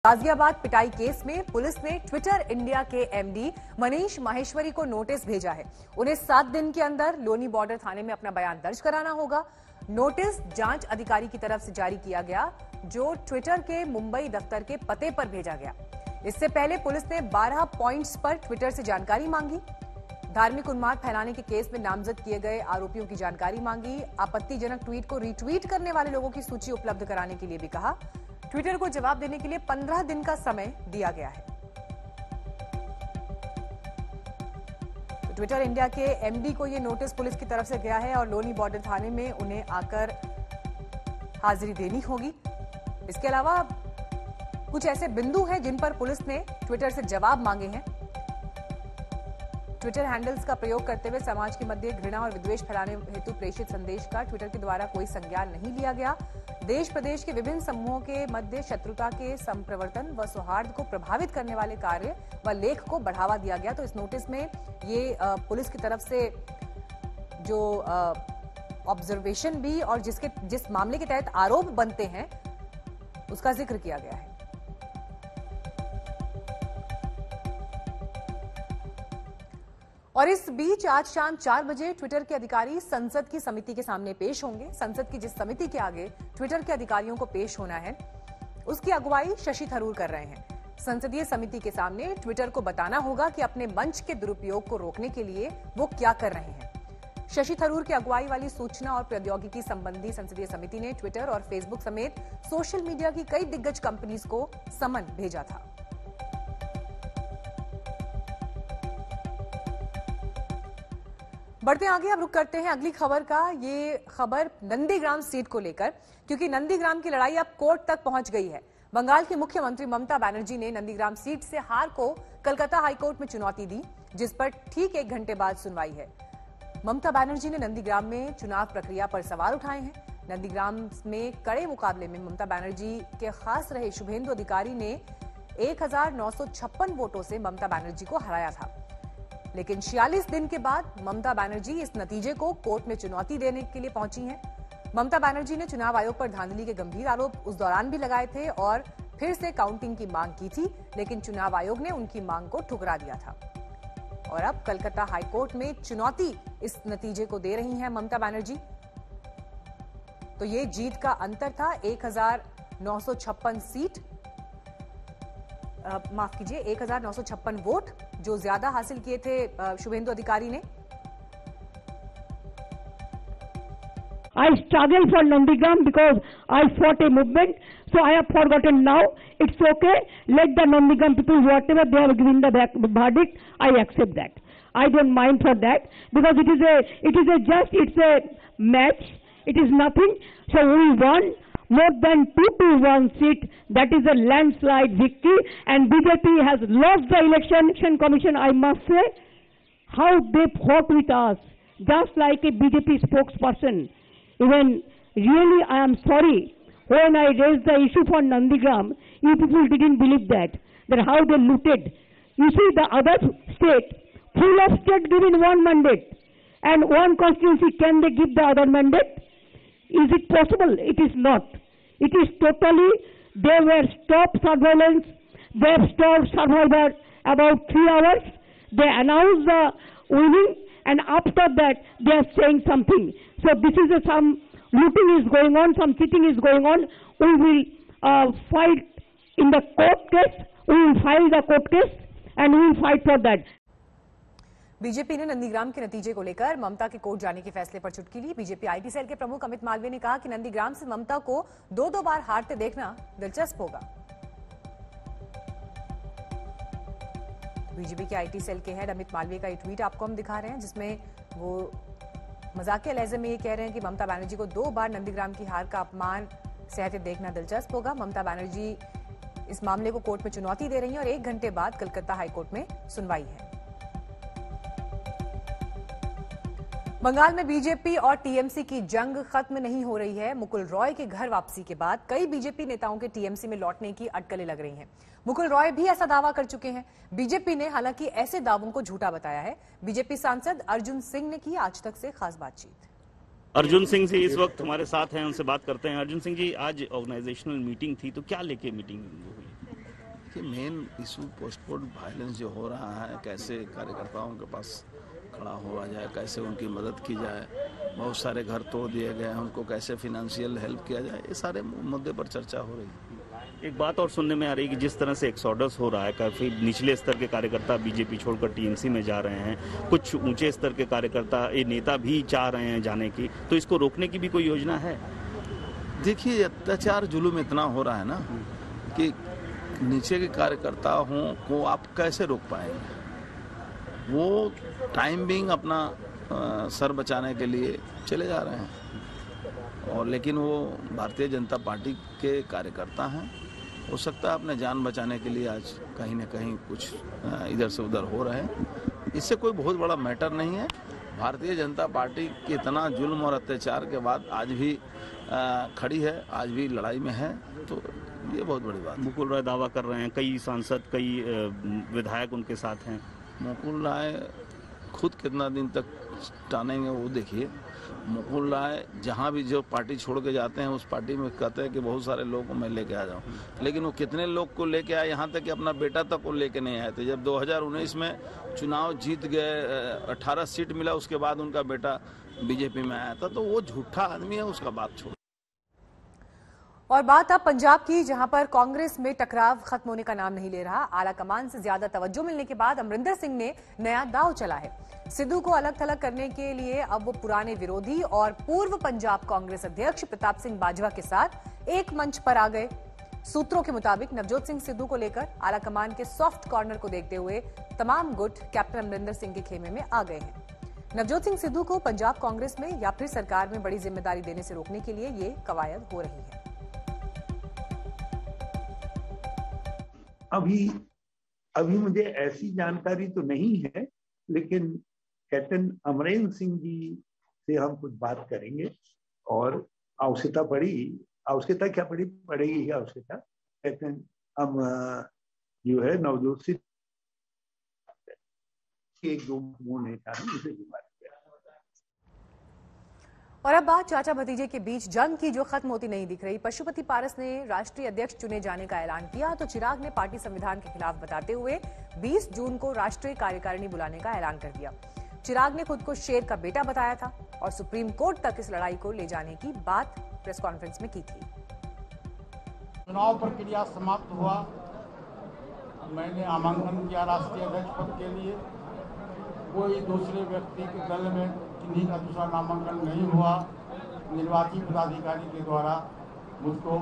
गाजियाबाद पिटाई केस में पुलिस ने ट्विटर इंडिया के एमडी मनीष माहेश्वरी को नोटिस भेजा है। उन्हें 7 दिन के अंदर लोनी बॉर्डर थाने में अपना बयान दर्ज कराना होगा। नोटिस जांच अधिकारी की तरफ से जारी किया गया, जो ट्विटर के मुंबई दफ्तर के पते पर भेजा गया। इससे पहले पुलिस ने 12 पॉइंट्स पर ट्विटर से जानकारी मांगी। धार्मिक उन्माद फैलाने के केस में नामजद किए गए आरोपियों की जानकारी मांगी। आपत्तिजनक ट्वीट को रीट्वीट करने वाले लोगों की सूची उपलब्ध कराने के लिए भी कहा। ट्विटर को जवाब देने के लिए 15 दिन का समय दिया गया है। तो ट्विटर इंडिया के एमडी को यह नोटिस पुलिस की तरफ से गया है और लोनी बॉर्डर थाने में उन्हें आकर हाजिरी देनी होगी। इसके अलावा कुछ ऐसे बिंदु हैं जिन पर पुलिस ने ट्विटर से जवाब मांगे हैं। ट्विटर हैंडल्स का प्रयोग करते हुए समाज के मध्य घृणा और विद्वेष फैलाने हेतु प्रेषित संदेश का ट्विटर के द्वारा कोई संज्ञान नहीं लिया गया। देश प्रदेश के विभिन्न समूहों के मध्य शत्रुता के संप्रवर्तन व सौहार्द को प्रभावित करने वाले कार्य व लेख को बढ़ावा दिया गया। तो इस नोटिस में ये पुलिस की तरफ से जो ऑब्जर्वेशन भी और जिस मामले के तहत आरोप बनते हैं उसका जिक्र किया गया है। और इस बीच आज शाम 4 बजे ट्विटर के अधिकारी संसद की समिति के सामने पेश होंगे। संसद की जिस समिति के आगे ट्विटर के अधिकारियों को पेश होना है, उसकी अगुवाई शशि थरूर कर रहे हैं। संसदीय समिति के सामने ट्विटर को बताना होगा कि अपने मंच के दुरुपयोग को रोकने के लिए वो क्या कर रहे हैं। शशि थरूर की अगुवाई वाली सूचना और प्रौद्योगिकी संबंधी संसदीय समिति ने ट्विटर और फेसबुक समेत सोशल मीडिया की कई दिग्गज कंपनीज को समन भेजा था। बढ़ते आगे, अब रुक करते हैं अगली खबर का। ये खबर नंदीग्राम सीट को लेकर, क्योंकि नंदीग्राम की लड़ाई अब कोर्ट तक पहुंच गई है। बंगाल की मुख्यमंत्री ममता बनर्जी ने नंदीग्राम सीट से हार को कलकत्ता हाईकोर्ट में चुनौती दी, जिस पर ठीक 1 घंटे बाद सुनवाई है। ममता बनर्जी ने नंदीग्राम में चुनाव प्रक्रिया पर सवाल उठाए हैं। नंदीग्राम में कड़े मुकाबले में ममता बनर्जी के खास रहे शुभेंदु अधिकारी ने 1956 वोटों से ममता बनर्जी को हराया था। लेकिन 46 दिन के बाद ममता बनर्जी इस नतीजे को कोर्ट में चुनौती देने के लिए पहुंची हैं। ममता बनर्जी ने चुनाव आयोग पर धांधली के गंभीर आरोप उस दौरान भी लगाए थे और फिर से काउंटिंग की मांग की थी, लेकिन चुनाव आयोग ने उनकी मांग को ठुकरा दिया था। और अब कलकत्ता हाईकोर्ट में चुनौती इस नतीजे को दे रही हैं ममता बनर्जी। तो ये जीत का अंतर था 1956 सीट, माफ कीजिए 1956 वोट जो ज्यादा हासिल किए थे शुभेंदु अधिकारी ने। I struggled for Nandigram because I fought a movement, so I have forgotten now. It's okay. Let the Nandigram people, whatever they have given the verdict, I accept that. I don't mind for that because it's a match. It is nothing. So we won more than 2-1 seat. That is a landslide victory, and BJP has lost the election commission. I must say, how they fought with us, just like a BJP spokesperson. Even really, I am sorry. When I raised the issue for Nandigram, you people didn't believe that how they looted. You see, the other state, full of state given 1 mandate, and 1 constituency, can they give the other mandate? Is it possible? It is not. It is totally, they were stopped surveillance, they have stopped survivor about 3 hours, they announced the winning, and after that, they are saying something. So this is some looting is going on, some cheating is going on. We will fight in the court case, we will file the court case, and we will fight for that. BJP ने नंदीग्राम के नतीजे को लेकर ममता के court जाने के फैसले पर चुटकी ली। बीजेपी आईटी सेल के प्रमुख अमित मालवीय ने कहा कि नंदीग्राम से ममता को 2-2 बार हारते देखना दिलचस्प होगा। बीजेपी के आईटी सेल के हेड अमित मालवीय का ये ट्वीट आपको हम दिखा रहे हैं, जिसमें वो मजाकिया लहजे में ये कह रहे हैं कि ममता बनर्जी को 2 बार नंदीग्राम की हार का अपमान सहते देखना दिलचस्प होगा। ममता बनर्जी इस मामले को कोर्ट में चुनौती दे रही हैं और 1 घंटे बाद कलकत्ता हाईकोर्ट में सुनवाई है। बंगाल में बीजेपी और टीएमसी की जंग खत्म नहीं हो रही है। मुकुल रॉय के घर वापसी के बाद कई बीजेपी नेताओं के टीएमसी में लौटने की अटकलें लग रही हैं। मुकुल रॉय भी ऐसा दावा कर चुके हैं। बीजेपी ने हालांकि ऐसे दावों को झूठा बताया है। बीजेपी सांसद अर्जुन सिंह ने की आज तक से खास बातचीत। अर्जुन सिंह जी इस वक्त हमारे साथ हैं, उनसे बात करते हैं। अर्जुन सिंह जी, आज ऑर्गेनाइजेशनल मीटिंग थी, तो क्या लेके मीटिंग हुई? कि मेन इशू पोस्टपोर्ट वायलेंस जो हो रहा है, कैसे कार्यकर्ताओं के पास खड़ा हुआ जाए, कैसे उनकी मदद की जाए, बहुत सारे घर तोड़ दिए गए हैं, उनको कैसे फिनेंशियल हेल्प किया जाए, ये सारे मुद्दे पर चर्चा हो रही है। एक बात और सुनने में आ रही है कि जिस तरह से एक्सोडस हो रहा है, काफी निचले स्तर के कार्यकर्ता बीजेपी छोड़कर टीएमसी में जा रहे हैं, कुछ ऊंचे स्तर के कार्यकर्ता, ये नेता भी चाह रहे हैं जाने की, तो इसको रोकने की भी कोई योजना है? देखिए, अत्याचार जुलूम इतना हो रहा है ना कि नीचे के कार्यकर्ताओं को आप कैसे रोक पाएंगे? वो टाइम बिंग अपना सर बचाने के लिए चले जा रहे हैं, और लेकिन वो भारतीय जनता पार्टी के कार्यकर्ता हैं। हो सकता है अपने जान बचाने के लिए आज कहीं न कहीं कुछ इधर से उधर हो रहे हैं। इससे कोई बहुत बड़ा मैटर नहीं है। भारतीय जनता पार्टी के इतना जुल्म और अत्याचार के बाद आज भी खड़ी है, आज भी लड़ाई में है, तो ये बहुत बड़ी बात है। मुकुल राय दावा कर रहे हैं, कई सांसद, कई विधायक उनके साथ हैं। मुकुल राय खुद कितना दिन तक टानेंगे वो देखिए। मुकुल राय जहाँ भी जो पार्टी छोड़ के जाते हैं, उस पार्टी में कहते हैं कि बहुत सारे लोगों को मैं लेके आ जाऊँ, लेकिन वो कितने लोग को लेके आए, यहाँ तक कि अपना बेटा तक को लेके नहीं आए थे। जब 2019 में चुनाव जीत गए, 18 सीट मिला, उसके बाद उनका बेटा बीजेपी में आया था, तो वो झूठा आदमी है, उसका बात छोड़। और बात अब पंजाब की, जहां पर कांग्रेस में टकराव खत्म होने का नाम नहीं ले रहा। आला कमान से ज्यादा तवज्जो मिलने के बाद अमरिंदर सिंह ने नया दांव चला है। सिद्धू को अलग थलग करने के लिए अब वो पुराने विरोधी और पूर्व पंजाब कांग्रेस अध्यक्ष प्रताप सिंह बाजवा के साथ एक मंच पर आ गए। सूत्रों के मुताबिक नवजोत सिंह सिद्धू को लेकर आला कमान के सॉफ्ट कॉर्नर को देखते हुए तमाम गुट कैप्टन अमरिंदर सिंह के खेमे में आ गए हैं। नवजोत सिंह सिद्धू को पंजाब कांग्रेस में या फिर सरकार में बड़ी जिम्मेदारी देने से रोकने के लिए ये कवायद हो रही है। अभी मुझे ऐसी जानकारी तो नहीं है, लेकिन कैप्टन अमरेंद्र सिंह जी से हम कुछ बात करेंगे और आवश्यकता क्या पड़ेगी आवश्यकता कैप्टन जो है नवजोत सिंह एक दो नेता है, उसे भी बात करें। और अब बात चाचा भतीजे के बीच जंग की, जो खत्म होती नहीं दिख रही। पशुपति पारस ने राष्ट्रीय अध्यक्ष चुने जाने का ऐलान किया तो चिराग ने पार्टी संविधान के खिलाफ बताते हुए 20 जून को राष्ट्रीय कार्यकारिणी बुलाने का ऐलान कर दिया। चिराग ने खुद को शेर का बेटा बताया था और सुप्रीम कोर्ट तक इस लड़ाई को ले जाने की बात प्रेस कॉन्फ्रेंस में की थी। चुनाव प्रक्रिया समाप्त हुआ, मैंने आमंत्रण किया राष्ट्रीय अध्यक्ष पद के लिए। कोई दूसरे व्यक्ति के दल में किन्हीं का दूसरा नामांकन नहीं हुआ। निर्वाची पदाधिकारी के द्वारा मुझको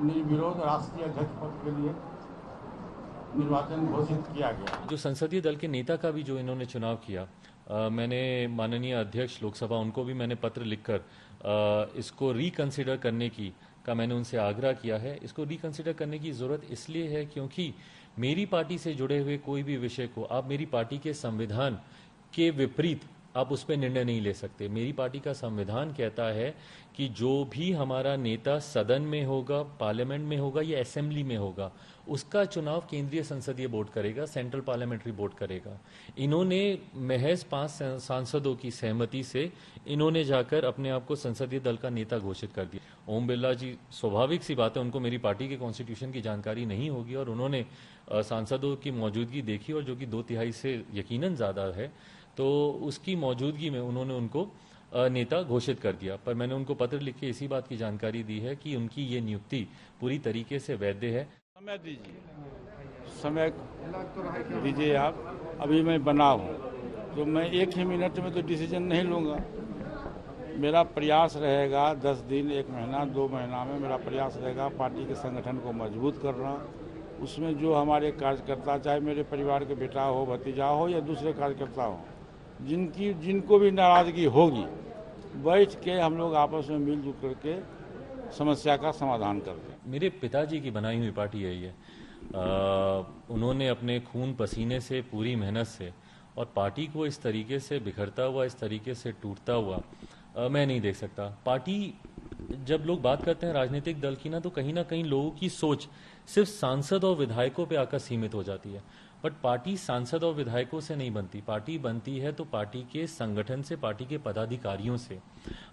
निर्विरोध राष्ट्रीय अध्यक्ष पद के लिए निर्वाचन घोषित किया गया। जो संसदीय दल के नेता का भी जो इन्होंने चुनाव किया, मैंने माननीय अध्यक्ष लोकसभा, उनको भी मैंने पत्र लिखकर इसको रिकंसिडर करने का मैंने उनसे आग्रह किया है। इसको रिकंसिडर करने की ज़रूरत इसलिए है क्योंकि मेरी पार्टी से जुड़े हुए कोई भी विषय को आप मेरी पार्टी के संविधान के विपरीत आप उस पर निर्णय नहीं ले सकते। मेरी पार्टी का संविधान कहता है कि जो भी हमारा नेता सदन में होगा, पार्लियामेंट में होगा या असेंबली में होगा, उसका चुनाव केंद्रीय संसदीय बोर्ड करेगा, सेंट्रल पार्लियामेंट्री बोर्ड करेगा। इन्होंने महज 5 सांसदों की सहमति से इन्होंने जाकर अपने आप को संसदीय दल का नेता घोषित कर दिया। ओम बिरला जी, स्वाभाविक सी बात है, उनको मेरी पार्टी के कॉन्स्टिट्यूशन की जानकारी नहीं होगी और उन्होंने सांसदों की मौजूदगी देखी और जो कि 2/3 से यकीनन ज़्यादा है, तो उसकी मौजूदगी में उन्होंने उनको नेता घोषित कर दिया। पर मैंने उनको पत्र लिख के इसी बात की जानकारी दी है कि उनकी ये नियुक्ति पूरी तरीके से वैध है। समय दीजिए, समय दीजिए आप। अभी मैं बना हूँ तो मैं 1 ही मिनट में तो डिसीजन नहीं लूँगा। मेरा प्रयास रहेगा 10 दिन, 1 महीना, 2 महीना में मेरा प्रयास रहेगा पार्टी के संगठन को मजबूत करना। उसमें जो हमारे कार्यकर्ता, चाहे मेरे परिवार के बेटा हो, भतीजा हो या दूसरे कार्यकर्ता हो, जिनको भी नाराज़गी होगी, बैठ के हम लोग आपस में मिलजुल करके समस्या का समाधान करते हैं। मेरे पिताजी की बनाई हुई पार्टी है ये। उन्होंने अपने खून पसीने से, पूरी मेहनत से, और पार्टी को इस तरीके से बिखरता हुआ, इस तरीके से टूटता हुआ मैं नहीं देख सकता। पार्टी, जब लोग बात करते हैं राजनीतिक दल की ना कहीं लोगों की सोच सिर्फ सांसद और विधायकों पे आकर सीमित हो जाती है। बट पार्टी सांसद और विधायकों से नहीं बनती, पार्टी बनती है तो पार्टी के संगठन से, पार्टी के पदाधिकारियों से।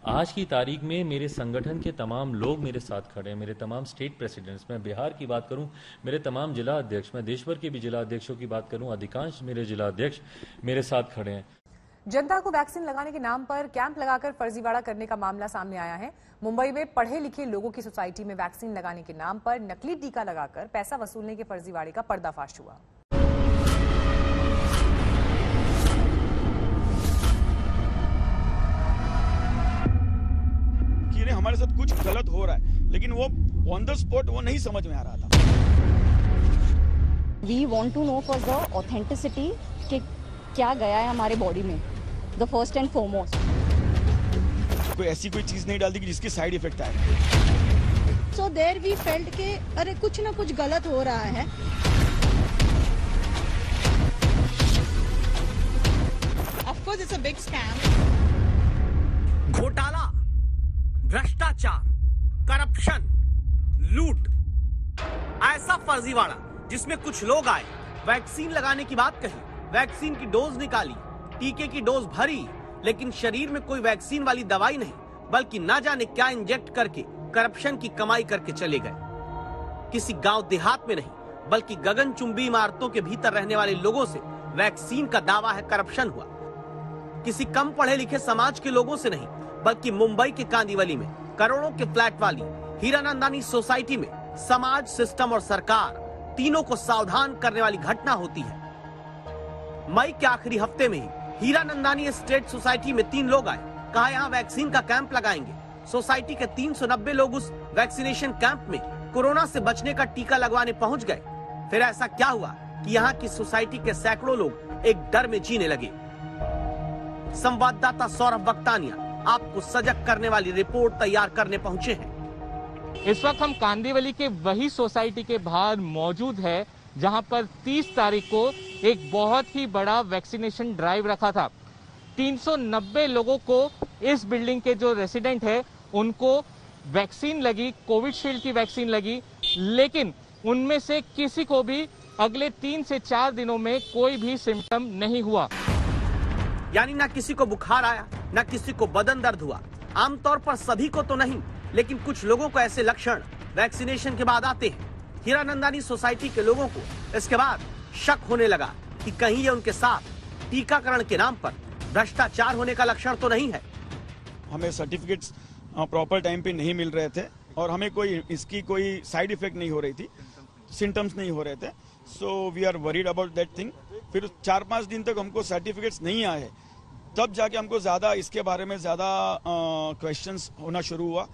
आज की तारीख में मेरे संगठन के तमाम लोग मेरे साथ खड़े हैं, मेरे तमाम स्टेट प्रेसिडेंट्स, मैं बिहार की बात करूं, मेरे तमाम जिला अध्यक्ष, मैं देश भर के भी जिला अध्यक्षों की बात करूं, अधिकांश मेरे जिला अध्यक्ष मेरे साथ खड़े हैं। जनता को वैक्सीन लगाने के नाम पर कैंप लगाकर फर्जीवाड़ा करने का मामला सामने आया है। मुंबई में पढ़े लिखे लोगों की सोसाइटी में वैक्सीन लगाने के नाम पर नकली टीका लगाकर पैसा वसूलने के फर्जीवाड़े का पर्दाफाश हुआ। कि हमारे साथ कुछ गलत हो रहा है, लेकिन वो ऑन द स्पॉट वो नहीं समझ में आ रहा था। We want to know for the authenticity कि क्या गया है हमारे बॉडी में, द फर्स्ट एंड फॉरमोस्ट। कोई ऐसी कोई चीज नहीं डालती कि जिसके साइड इफेक्ट आए। सो देयर वी फेल्ट के अरे कुछ ना कुछ गलत हो रहा है। Of course it's a big scam. घोटाला, भ्रष्टाचार, करप्शन, लूट, ऐसा फर्जीवाड़ा जिसमें कुछ लोग आए, वैक्सीन लगाने की बात कही, वैक्सीन की डोज निकाली, टीके की डोज भरी, लेकिन शरीर में कोई वैक्सीन वाली दवाई नहीं, बल्कि ना जाने क्या इंजेक्ट करके करप्शन की कमाई करके चले गए। किसी गांव देहात में नहीं, बल्कि गगनचुंबी इमारतों के भीतर रहने वाले लोगों से वैक्सीन का दावा है, करप्शन हुआ। किसी कम पढ़े लिखे समाज के लोगों से नहीं, बल्कि मुंबई के कांदिवली में करोड़ों के फ्लैट वाली हीरानंदानी सोसाइटी में समाज, सिस्टम और सरकार तीनों को सावधान करने वाली घटना होती है। मई के आखिरी हफ्ते में ही हीरानंदानी एस्टेट सोसाइटी में 3 लोग आए, कहा यहाँ वैक्सीन का कैंप लगाएंगे। सोसाइटी के 390 लोग उस वैक्सीनेशन कैंप में कोरोना से बचने का टीका लगवाने पहुंच गए। फिर ऐसा क्या हुआ कि यहाँ की सोसाइटी के सैकड़ों लोग एक डर में जीने लगे। संवाददाता सौरभ बक्तानिया आपको सजग करने वाली रिपोर्ट तैयार करने पहुंचे हैं। इस वक्त हम कांदिवली के वही सोसाइटी के बाहर मौजूद है जहां पर 30 तारीख को एक बहुत ही बड़ा वैक्सीनेशन ड्राइव रखा था। 390 लोगों को, इस बिल्डिंग के जो रेसिडेंट है उनको वैक्सीन लगी, कोविशील्ड की वैक्सीन लगी, लेकिन उनमें से किसी को भी अगले 3 से 4 दिनों में कोई भी सिम्टम नहीं हुआ। यानी ना किसी को बुखार आया, ना किसी को बदन दर्द हुआ। आमतौर पर सभी को तो नहीं, लेकिन कुछ लोगों को ऐसे लक्षण वैक्सीनेशन के बाद आते हैं। हीरानंदानी सोसाइटी के लोगों को इसके बाद शक होने लगा कि कहीं ये उनके साथ टीकाकरण के नाम पर भ्रष्टाचार होने का लक्षण तो नहीं है। हमें सर्टिफिकेट्स प्रॉपर टाइम पे नहीं मिल रहे थे और हमें इसकी कोई साइड इफेक्ट नहीं हो रही थी, सिम्टम्स नहीं हो रहे थे। So we are worried about that thing. फिर 4-5 दिन तक हमको सर्टिफिकेट्स नहीं आए, तब जाके हमको ज्यादा इसके बारे में ज्यादा क्वेश्चंस होना शुरू हुआ।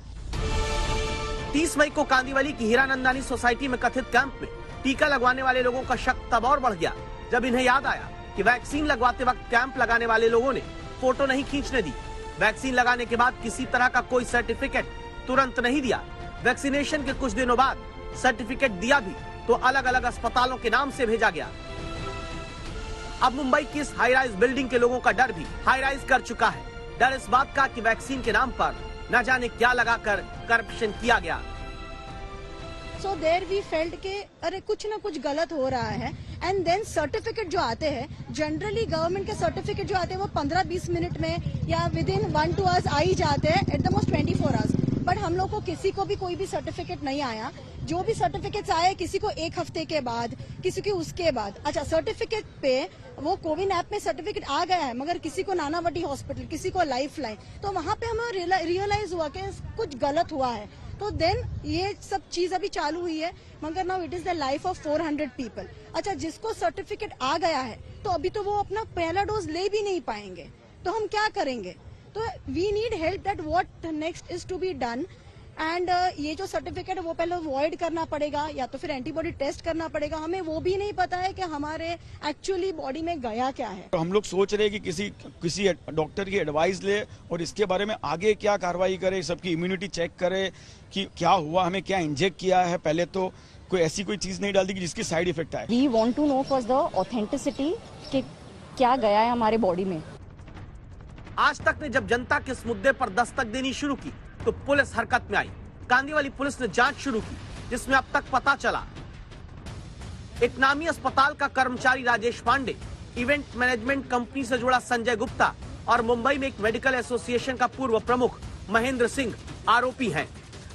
30 मई को कांदिवली की हीरानंदानी सोसाइटी में कथित कैंप में टीका लगवाने वाले लोगों का शक तब और बढ़ गया जब इन्हें याद आया कि वैक्सीन लगवाते वक्त कैंप लगाने वाले लोगों ने फोटो नहीं खींचने दी। वैक्सीन लगाने के बाद किसी तरह का कोई सर्टिफिकेट तुरंत नहीं दिया। वैक्सीनेशन के कुछ दिनों बाद सर्टिफिकेट दिया भी तो अलग अलग अस्पतालों के नाम से भेजा गया। अब मुंबई की इस हाई राइज बिल्डिंग के लोगों का डर भी हाई राइज कर चुका है। डर इस बात का कि वैक्सीन के नाम पर न जाने क्या लगाकर करप्शन किया गया। सो देयर वी फेल्ट के अरे कुछ ना कुछ गलत हो रहा है। एंड देन सर्टिफिकेट जो आते हैं, जनरली गवर्नमेंट के सर्टिफिकेट जो आते हैं वो 15-20 मिनट में या विद इन 1-2 आवर्स आ ही जाते हैं, at the most 24 hours. But हम लोग को किसी को भी कोई भी सर्टिफिकेट नहीं आया। जो भी सर्टिफिकेट्स आए, किसी को 1 हफ्ते के बाद, किसी को उसके बाद। अच्छा, सर्टिफिकेट पे वो कोविन ऐप में सर्टिफिकेट आ गया है, मगर किसी को नानावटी हॉस्पिटल, किसी को लाइफलाइन, तो वहां पे हमें रियलाइज हुआ कि कुछ गलत हुआ है। तो देन ये सब चीज अभी चालू हुई है, मगर now it is the life of 400 people. अच्छा, जिसको सर्टिफिकेट आ गया है तो अभी तो वो अपना पहला डोज ले भी नहीं पाएंगे, तो हम क्या करेंगे? तो we need help that what next is to be done. And ये जो सर्टिफिकेट है वो पहले वॉइड करना पड़ेगा या तो फिर एंटीबॉडी टेस्ट करना पड़ेगा। हमें वो भी नहीं पता है कि हमारे एक्चुअली बॉडी में गया क्या है। तो हम लोग सोच रहे हैं कि किसी डॉक्टर की एडवाइस ले और इसके बारे में आगे क्या कार्रवाई करे, सबकी इम्यूनिटी चेक करे कि क्या हुआ, हमें क्या इंजेक्ट किया है। पहले तो कोई ऐसी कोई चीज नहीं डाल दी कि जिसकी साइड इफेक्ट आए। We want to know for the authenticity कि क्या गया है हमारे बॉडी में। आज तक ने जब जनता के इस मुद्दे पर दस्तक देनी शुरू की तो पुलिस हरकत में आई। कांदिवली पुलिस ने जांच शुरू की, जिसमें अब तक पता चला एक नामी अस्पताल का कर्मचारी Rajesh Pandey, event management company से जुड़ा संजय गुप्ता और मुंबई में एक मेडिकल एसोसिएशन का पूर्व प्रमुख महेंद्र सिंह आरोपी हैं।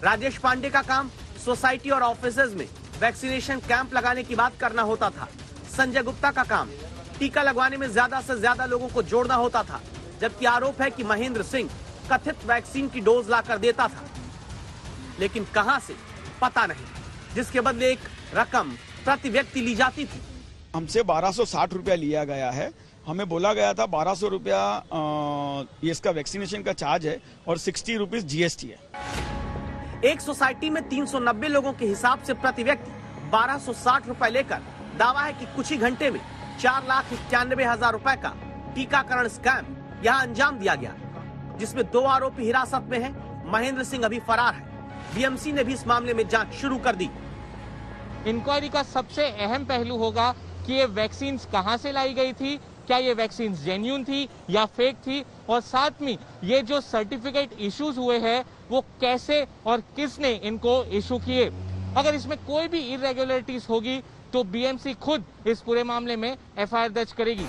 राजेश पांडे का काम सोसाइटी और ऑफिसेज में वैक्सीनेशन कैंप लगाने की बात करना होता था। संजय गुप्ता का काम टीका लगवाने में ज्यादा से ज्यादा लोगों को जोड़ना होता था, जबकि आरोप है कि महेंद्र सिंह कथित वैक्सीन की डोज लाकर देता था, लेकिन कहां से पता नहीं, जिसके बदले एक रकम प्रति व्यक्ति ली जाती थी। हमसे 1260 रुपया लिया गया है। हमें बोला गया था 1200 रुपया ये इसका वैक्सीनेशन का चार्ज है और 60 रुपीज GST है। एक सोसाइटी में 390 लोगों के हिसाब से प्रति व्यक्ति 1260 रुपए लेकर दावा है कि कुछ ही घंटे में 4,91,000 रुपए का टीकाकरण स्कैम यहां अंजाम दिया गया, जिसमें 2 आरोपी हिरासत में हैं। महेंद्र सिंह अभी फरार है। BMC ने भी इस मामले में जांच शुरू कर दी। इंक्वायरी का सबसे अहम पहलू होगा कि ये वैक्सीन कहां से लाई गई थी, क्या ये वैक्सीन जेन्युइन थी या फेक थी, और साथ में ये जो सर्टिफिकेट इश्यूज हुए हैं वो कैसे और किसने इनको इशू किए। अगर इसमें कोई भी इरेगुलरिटीज होगी तो BMC खुद इस पूरे मामले में FIR दर्ज करेगी।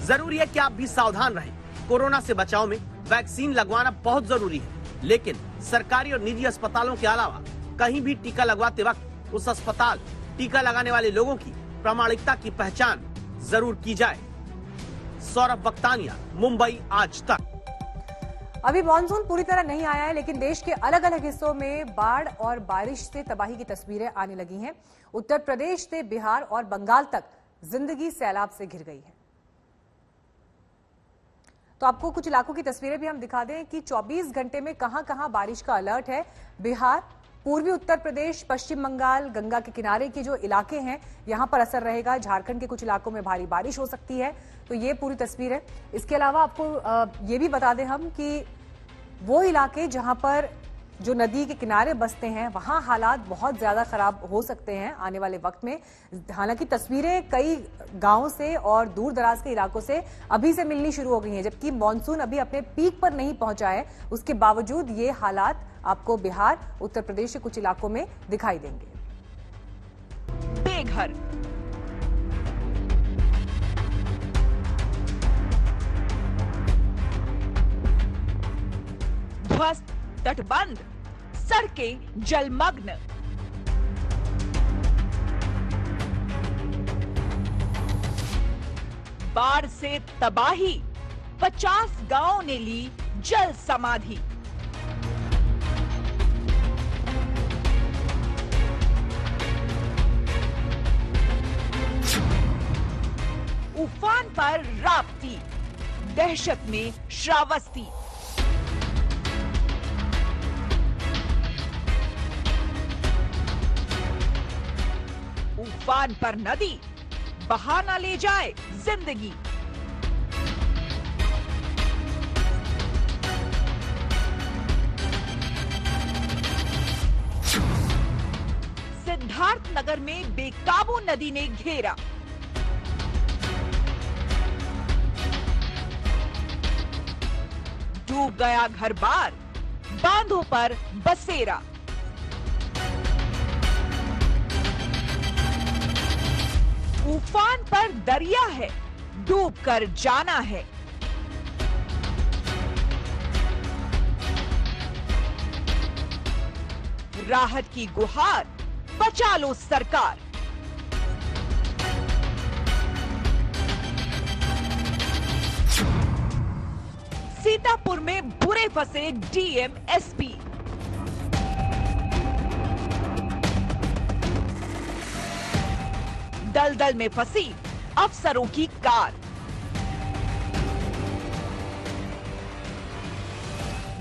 जरूरी है कि आप भी सावधान रहें। कोरोना से बचाव में वैक्सीन लगवाना बहुत जरूरी है, लेकिन सरकारी और निजी अस्पतालों के अलावा कहीं भी टीका लगवाते वक्त उस अस्पताल, टीका लगाने वाले लोगों की प्रामाणिकता की पहचान जरूर की जाए। सौरभ बख्तानिया, मुंबई आज तक। अभी मॉनसून पूरी तरह नहीं आया है, लेकिन देश के अलग अलग हिस्सों में बाढ़ और बारिश से तबाही की तस्वीरें आने लगी हैं। उत्तर प्रदेश से बिहार और बंगाल तक जिंदगी सैलाब से घिर गई है। तो आपको कुछ इलाकों की तस्वीरें भी हम दिखा दें कि 24 घंटे में कहां कहां बारिश का अलर्ट है। बिहार, पूर्वी उत्तर प्रदेश, पश्चिम बंगाल, गंगा के किनारे के जो इलाके हैं यहां पर असर रहेगा। झारखंड के कुछ इलाकों में भारी बारिश हो सकती है। तो ये पूरी तस्वीर है। इसके अलावा आपको ये भी बता दें हम कि वो इलाके जहां पर जो नदी के किनारे बसते हैं वहां हालात बहुत ज्यादा खराब हो सकते हैं आने वाले वक्त में। हालांकि तस्वीरें कई गांवों से और दूर दराज के इलाकों से अभी से मिलनी शुरू हो गई हैं, जबकि मॉनसून अभी अपने पीक पर नहीं पहुंचा है। उसके बावजूद ये हालात आपको बिहार, उत्तर प्रदेश के कुछ इलाकों में दिखाई देंगे। बेघर, ध्वस्त तटबंध, सड़कें जलमग्न, बाढ़ से तबाही, 50 गांवों ने ली जल समाधि। उफान पर राप्ती, दहशत में श्रावस्ती। उफान पर नदी, बहा न ले जाए जिंदगी। सिद्धार्थ नगर में बेकाबू नदी ने घेरा। डूब गया घर बार, बांधों पर बसेरा। उफान पर दरिया है, डूब कर जाना है। राहत की गुहार, बचा लो सरकार। सीतापुर में बुरे फंसे DM SP। दलदल में फंसी अफसरों की कार।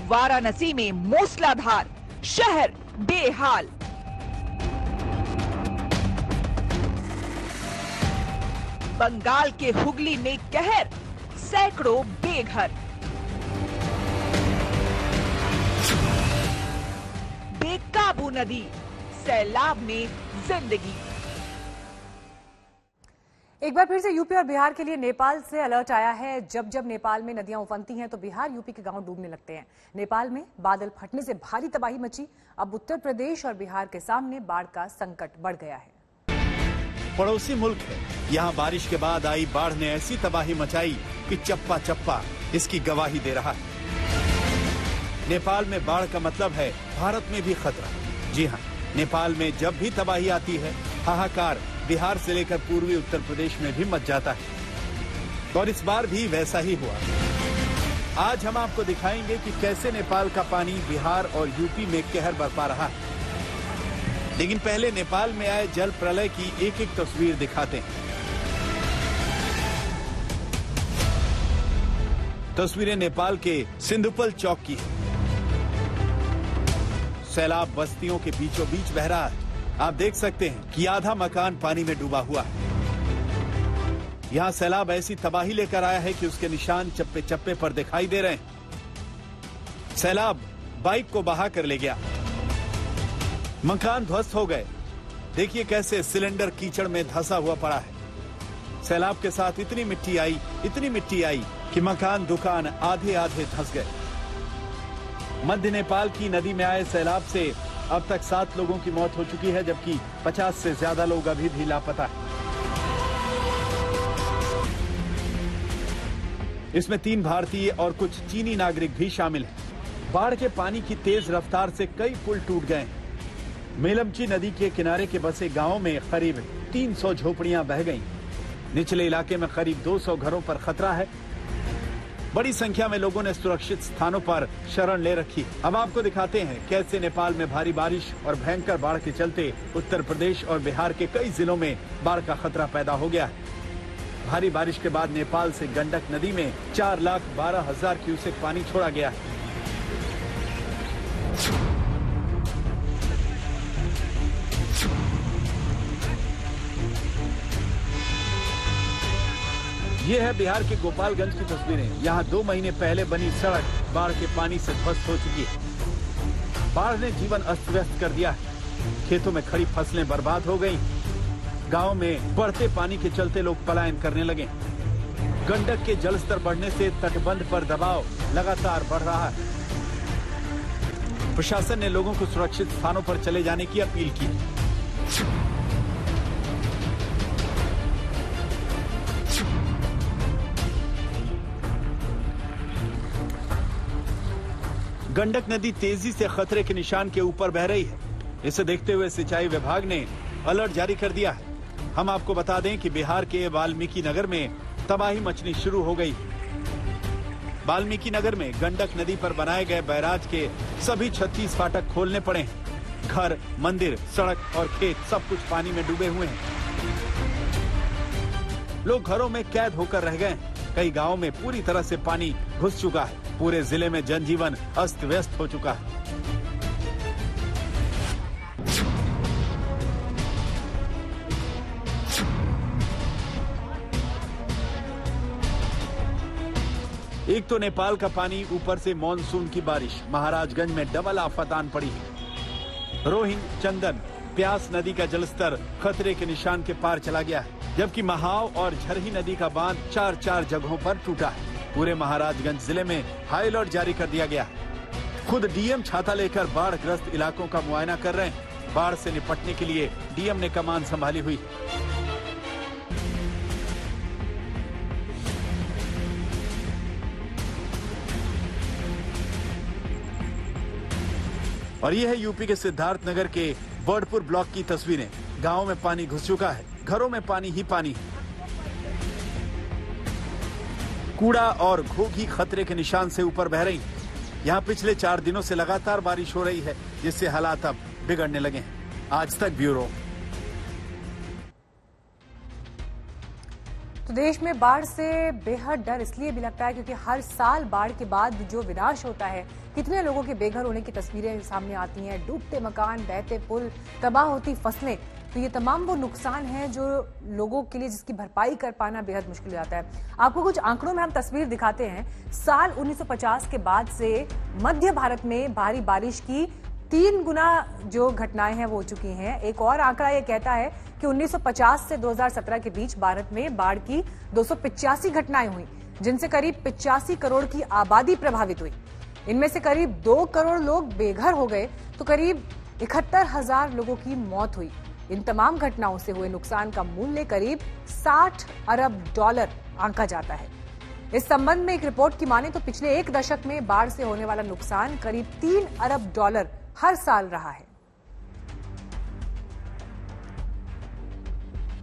वाराणसी में मूसलाधार, शहर बेहाल। बंगाल के हुगली में कहर, सैकड़ों बेघर। बेकाबू नदी, सैलाब में जिंदगी। एक बार फिर से यूपी और बिहार के लिए नेपाल से अलर्ट आया है। जब जब नेपाल में नदियां उफनती हैं तो बिहार, यूपी के गांव डूबने लगते हैं। नेपाल में बादल फटने से भारी तबाही मची। अब उत्तर प्रदेश और बिहार के सामने बाढ़ का संकट बढ़ गया है। पड़ोसी मुल्क है। यहाँ बारिश के बाद आई बाढ़ ने ऐसी तबाही मचाई कि चप्पा चप्पा इसकी गवाही दे रहा है। नेपाल में बाढ़ का मतलब है भारत में भी खतरा। जी हाँ, नेपाल में जब भी तबाही आती है, हाहाकार बिहार से लेकर पूर्वी उत्तर प्रदेश में भी मच जाता है, और इस बार भी वैसा ही हुआ। आज हम आपको दिखाएंगे कि कैसे नेपाल का पानी बिहार और यूपी में कहर बरपा रहा है। लेकिन पहले नेपाल में आए जल प्रलय की एक एक तस्वीर दिखाते हैं। तस्वीरें नेपाल के सिंधुपल चौक की है। सैलाब बस्तियों के बीचों बीच बह रहा है। आप देख सकते हैं कि आधा मकान पानी में डूबा हुआ है। यहाँ सैलाब ऐसी तबाही लेकर आया है कि उसके निशान चप्पे चप्पे पर दिखाई दे रहे हैं। सैलाब बाइक को बहा कर ले गया, मकान ध्वस्त हो गए। देखिए कैसे सिलेंडर कीचड़ में धंसा हुआ पड़ा है। सैलाब के साथ इतनी मिट्टी आई कि मकान दुकान आधे आधे धंस गए। मध्य नेपाल की नदी में आए सैलाब से अब तक 7 लोगों की मौत हो चुकी है, जबकि 50 से ज्यादा लोग अभी भी लापता हैं। इसमें 3 भारतीय और कुछ चीनी नागरिक भी शामिल हैं। बाढ़ के पानी की तेज रफ्तार से कई पुल टूट गए हैं। मेलमची नदी के किनारे के बसे गांवों में करीब 300 झोपड़ियां बह गईं। निचले इलाके में करीब 200 घरों पर खतरा है। बड़ी संख्या में लोगों ने सुरक्षित स्थानों पर शरण ले रखी। अब आपको दिखाते हैं कैसे नेपाल में भारी बारिश और भयंकर बाढ़ के चलते उत्तर प्रदेश और बिहार के कई जिलों में बाढ़ का खतरा पैदा हो गया है। भारी बारिश के बाद नेपाल से गंडक नदी में 4,12,000 क्यूसेक पानी छोड़ा गया है। ये है बिहार के गोपालगंज की तस्वीरें। यहाँ 2 महीने पहले बनी सड़क बाढ़ के पानी से ध्वस्त हो चुकी है। बाढ़ ने जीवन अस्त व्यस्त कर दिया है। खेतों में खड़ी फसलें बर्बाद हो गईं। गांव में बढ़ते पानी के चलते लोग पलायन करने लगे। गंडक के जलस्तर बढ़ने से तटबंध पर दबाव लगातार बढ़ रहा है। प्रशासन ने लोगों को सुरक्षित स्थानों पर चले जाने की अपील की। गंडक नदी तेजी से खतरे के निशान के ऊपर बह रही है। इसे देखते हुए सिंचाई विभाग ने अलर्ट जारी कर दिया है। हम आपको बता दें कि बिहार के वाल्मीकि नगर में तबाही मचनी शुरू हो गई। वाल्मीकि नगर में गंडक नदी पर बनाए गए बैराज के सभी 36 फाटक खोलने पड़े हैं। घर, मंदिर, सड़क और खेत सब कुछ पानी में डूबे हुए हैं। लोग घरों में कैद होकर रह गए। कई गांवों में पूरी तरह से पानी घुस चुका है। पूरे जिले में जनजीवन अस्त व्यस्त हो चुका है। एक तो नेपाल का पानी, ऊपर से मानसून की बारिश। महाराजगंज में डबल आफत आन पड़ी है। रोहिंग, चंदन, प्यास नदी का जलस्तर खतरे के निशान के पार चला गया है, जबकि महाव और झरही नदी का बांध 4 जगहों पर टूटा है। पूरे महाराजगंज जिले में हाई अलर्ट जारी कर दिया गया। खुद डीएम छाता लेकर बाढ़ ग्रस्त इलाकों का मुआयना कर रहे हैं। बाढ़ से निपटने के लिए डीएम ने कमान संभाली हुई। और ये है यूपी के सिद्धार्थनगर के बर्डपुर ब्लॉक की तस्वीरें। गांव में पानी घुस चुका है, घरों में पानी ही पानी है। कूड़ा और घोघी खतरे के निशान से ऊपर बह रही। यहाँ पिछले 4 दिनों से लगातार बारिश हो रही है, जिससे हालात अब बिगड़ने लगे हैं। आज तक ब्यूरो। तो देश में बाढ़ से बेहद डर इसलिए भी लगता है क्योंकि हर साल बाढ़ के बाद जो विनाश होता है, कितने लोगों के बेघर होने की तस्वीरें सामने आती हैं। डूबते मकान, बहते पुल, तबाह होती फसलें। तो ये तमाम वो नुकसान हैं जो लोगों के लिए जिसकी भरपाई कर पाना बेहद मुश्किल हो जाता है। आपको कुछ आंकड़ों में हम तस्वीर दिखाते हैं। साल 1950 के बाद से मध्य भारत में भारी बारिश की 3 गुना जो घटनाएं हैं वो हो चुकी हैं। एक और आंकड़ा ये कहता है कि 1950 से 2017 के बीच भारत में बाढ़ की 285 घटनाएं हुई, जिनसे करीब 85 करोड़ की आबादी प्रभावित हुई। इनमें से करीब 2 करोड़ लोग बेघर हो गए तो करीब 71,000 लोगों की मौत हुई। इन तमाम घटनाओं से हुए नुकसान का मूल्य करीब $60 अरब आंका जाता है। इस संबंध में एक रिपोर्ट की माने तो पिछले 1 दशक में बाढ़ से होने वाला नुकसान करीब $3 अरब हर साल रहा है।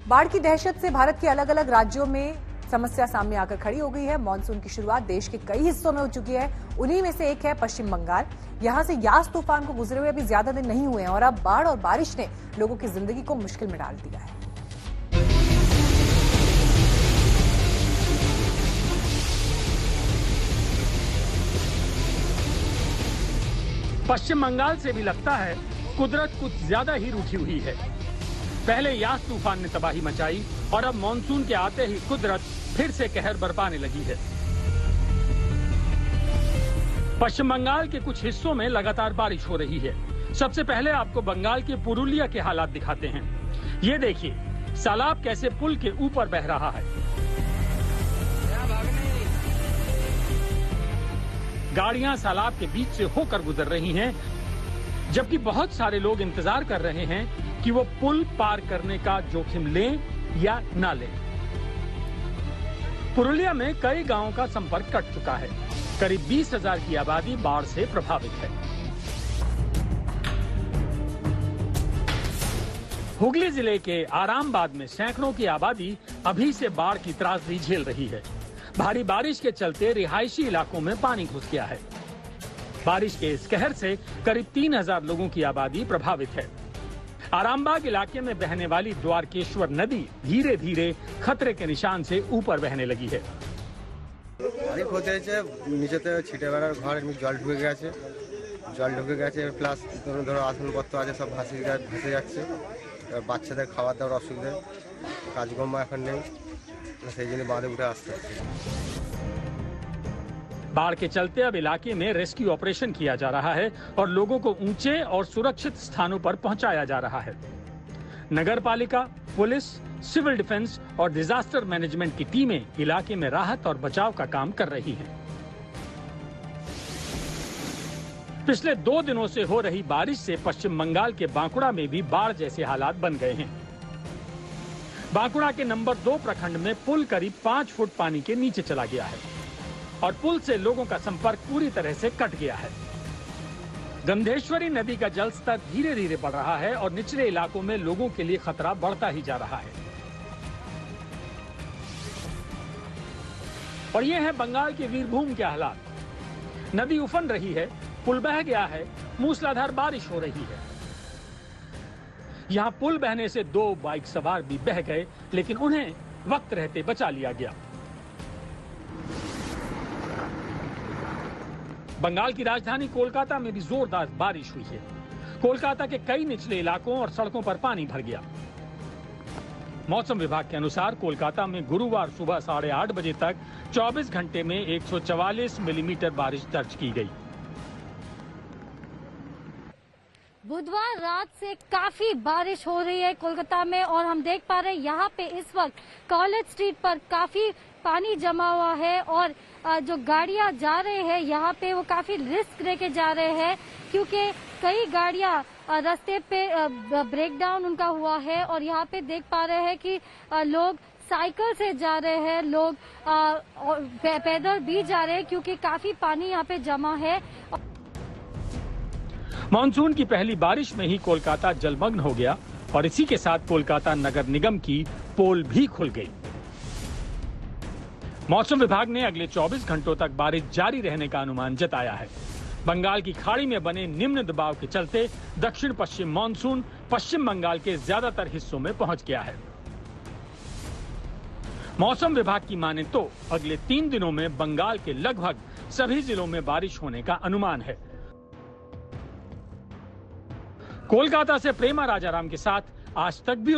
बाढ़ की दहशत से भारत के अलग अलग राज्यों में समस्या सामने आकर खड़ी हो गई है। मानसून की शुरुआत देश के कई हिस्सों में हो चुकी है। उन्हीं में से एक है पश्चिम बंगाल। यहां से यास तूफान को गुजरे हुए अभी ज्यादा दिन नहीं हुए हैं और अब बाढ़ और बारिश ने लोगों की जिंदगी को मुश्किल में डाल दिया है। पश्चिम बंगाल से भी लगता है कुदरत कुछ ज्यादा ही रूठी हुई है। पहले यास तूफान ने तबाही मचाई और अब मॉनसून के आते ही कुदरत फिर से कहर बरपाने लगी है। पश्चिम बंगाल के कुछ हिस्सों में लगातार बारिश हो रही है। सबसे पहले आपको बंगाल के पुरुलिया के हालात दिखाते हैं। ये देखिए, सैलाब कैसे पुल के ऊपर बह रहा है। गाड़ियां सैलाब के बीच से होकर गुजर रही हैं, जबकि बहुत सारे लोग इंतजार कर रहे हैं कि वो पुल पार करने का जोखिम लें या ना लें। पुरुलिया में कई गांवों का संपर्क कट चुका है। करीब 20,000 की आबादी बाढ़ से प्रभावित है। हुगली जिले के आरामबाग में सैकड़ों की आबादी अभी से बाढ़ की त्रासदी झेल रही है। भारी बारिश के चलते रिहायशी इलाकों में पानी घुस गया है। बारिश के इस कहर से करीब 3,000 लोगों की आबादी प्रभावित है। आरामबाग इलाके में बहने वाली द्वारकेश्वर नदी धीरे धीरे खतरे के निशान से ऊपर बहने लगी है। নিচেতে ছিটে বেড়ার ঘর এমনি জল ঢুকে গেছে প্লাস ধরো আসবাবপত্র আছে সব ভাসে যাচ্ছে। বাচ্চাদের খাওয়া দাওয়ার অসুবিধা, কাজকর্ম এখন নেই, সেই জন্য বাঁধে উঠে আসতে হচ্ছে। बाढ़ के चलते अब इलाके में रेस्क्यू ऑपरेशन किया जा रहा है और लोगों को ऊंचे और सुरक्षित स्थानों पर पहुंचाया जा रहा है। नगर पालिका, पुलिस, सिविल डिफेंस और डिजास्टर मैनेजमेंट की टीमें इलाके में राहत और बचाव का काम कर रही हैं। पिछले 2 दिनों से हो रही बारिश से पश्चिम बंगाल के बांकुड़ा में भी बाढ़ जैसे हालात बन गए हैं। बांकुड़ा के नंबर 2 प्रखंड में पुल करीब 5 फुट पानी के नीचे चला गया है और पुल से लोगों का संपर्क पूरी तरह से कट गया है। गंधेश्वरी नदी का जलस्तर धीरे धीरे बढ़ रहा है और निचले इलाकों में लोगों के लिए खतरा बढ़ता ही जा रहा है। और ये है बंगाल के वीरभूम के हालात। नदी उफन रही है, पुल बह गया है, मूसलाधार बारिश हो रही है। यहाँ पुल बहने से 2 बाइक सवार भी बह गए, लेकिन उन्हें वक्त रहते बचा लिया गया। बंगाल की राजधानी कोलकाता में भी जोरदार बारिश हुई है। कोलकाता के कई निचले इलाकों और सड़कों पर पानी भर गया। मौसम विभाग के अनुसार कोलकाता में गुरुवार सुबह 8:30 बजे तक 24 घंटे में 144 मिलीमीटर बारिश दर्ज की गई। बुधवार रात से काफी बारिश हो रही है कोलकाता में और हम देख पा रहे हैं यहाँ पे इस वक्त कॉलेज स्ट्रीट पर काफी पानी जमा हुआ है और जो गाड़ियां जा रहे हैं यहाँ पे वो काफी रिस्क लेके जा रहे हैं क्योंकि कई गाड़ियां रास्ते पे ब्रेकडाउन उनका हुआ है और यहाँ पे देख पा रहे हैं कि लोग साइकिल से जा रहे हैं, लोग पैदल भी जा रहे हैं क्योंकि काफी पानी यहाँ पे जमा है। मानसून की पहली बारिश में ही कोलकाता जलमग्न हो गया और इसी के साथ कोलकाता नगर निगम की पोल भी खुल गई। मौसम विभाग ने अगले 24 घंटों तक बारिश जारी रहने का अनुमान जताया है। बंगाल की खाड़ी में बने निम्न दबाव के चलते दक्षिण पश्चिम मानसून पश्चिम बंगाल के ज्यादातर हिस्सों में पहुंच गया है। मौसम विभाग की माने तो अगले 3 दिनों में बंगाल के लगभग सभी जिलों में बारिश होने का अनुमान है। कोलकाता से प्रेमा राजाराम के साथ आज तक भी